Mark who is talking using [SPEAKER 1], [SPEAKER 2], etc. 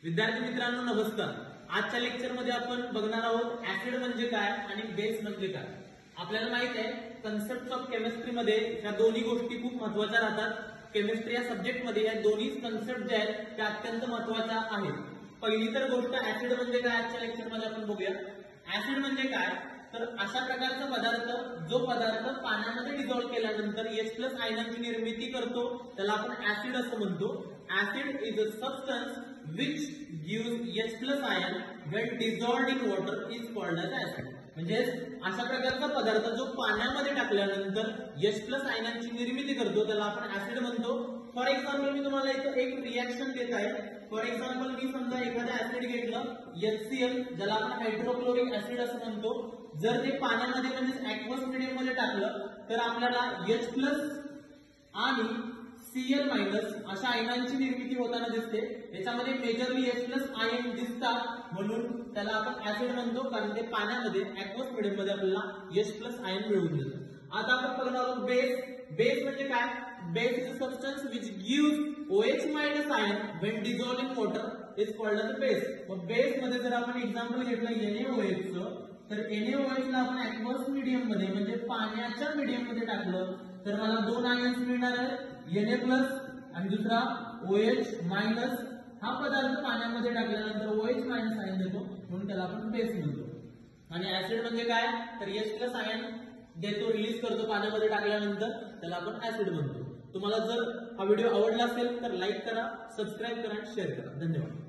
[SPEAKER 1] विद्यार्थी मित्रांनो नमस्कार। आजच्या लेक्चर मध्ये आपण बघणार आहोत ऍसिड म्हणजे काय आणि बेस म्हणजे काय। आपल्याला माहित आहे कन्सेप्ट ऑफ केमिस्ट्री मध्ये या दोन्ही गोष्टी खूप महत्त्वाच्या राहतात। केमिस्ट्री या सब्जेक्ट मध्ये या दोन्ही कन्सेप्ट जे आहेत त्या अत्यंत महत्त्वाच्या आहेत। पहिली तर गोष्ट ऍसिड म्हणजे काय आजच्या लेक्चर मध्ये आपण बघूया। ऍसिड म्हणजे काय तर अशा प्रकारचा पदार्थ जो पदार्थ पाण्यामध्ये डिझॉल्व केल्यानंतर H+ आयनांची निर्मिती करतो त्याला आपण ऍसिड असं म्हणतो। Acid is a substance which gives H+ ion when dissolved in water is called as acid। म्हणजे अशा प्रकारचा पदार्थ जो पाण्यामध्ये टाकल्यानंतर H+ आयनांची निर्मिती करतो त्याला आपण ऍसिड म्हणतो। फॉर एक्झाम्पल मी तुम्हाला इथं एक रिएक्शन देत आहे। फॉर एक्झाम्पल मी समजा एखादा ऍसिड घेतलं HCl ज्याला आपण हायड्रोक्लोरिक ऍसिड असं म्हणतो। जर ते पाण्यामध्ये म्हणजे ऍक्वस मीडियम मध्ये टाकलं तर आपल्याला H+ आणि Cl- अशा आयनांची निर्मिती होताना दिसते। याच्यामध्ये मेजरली H+ आयन दिसतात म्हणून त्याला आपण ऍसिड म्हणतो, कारण ते पाण्यामध्ये ऍक्वस मीडियम मध्ये आपल्याला H+ आयन मिळवून देतात। आता आपण बघणार आहोत बेस। बेस म्हणजे काय? Base is a substance which gives OH- ion when dissolved in water is called as a base। मग बेस मध्ये जर आपण एक्झाम्पल घेतलं NaOH चं तर NaOH ला आपण ऍक्वस मीडियम मध्ये म्हणजे पाण्याच्या मीडियम मध्ये टाकलं तर मला दोन आयन्स मिळणार आहेत Na+ आणि दुसरा OH-। हा पदार्थ पाण्यामध्ये टाकल्यानंतर OH- आयन देतो म्हणून त्याला आपण बेस म्हणतो। आणि ऍसिड म्हणजे काय तर H+ आयन देतो, रिलीज करतो पाण्यामध्ये टाकल्यानंतर त्याला आपण ऍसिड म्हणतो। तुम्हाला जर हा व्हिडिओ आवडला असेल तर लाईक करा, सबस्क्राईब करा आणि शेअर करा। धन्यवाद।